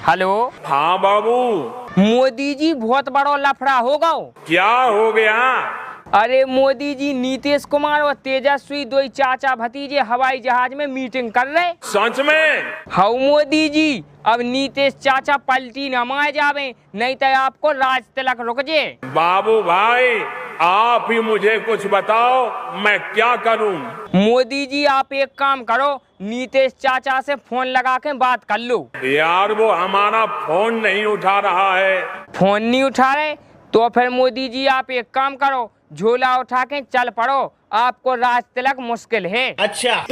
Hello. हाँ बाबू। मोदी जी बहुत बड़ा लफड़ा हो गया। क्या हो गया? अरे मोदी जी नीतीश कुमार और तेजस्वी दो चाचा भतीजे हवाई जहाज में मीटिंग कर रहे। सच में? हाँ मोदी जी, अब नीतीश चाचा पलटी न मार जावे, नहीं तो आपको राज तिलक रुक जे। बाबू भाई, आप ही मुझे कुछ बताओ, मैं क्या करूं? मोदी जी आप एक काम करो, नीतीश चाचा से फोन लगा के बात कर लो। यार वो हमारा फोन नहीं उठा रहा है। फोन नहीं उठा रहे तो फिर मोदी जी आप एक काम करो, झोला उठा के चल पड़ो, आपको राज तिलक मुश्किल है। अच्छा।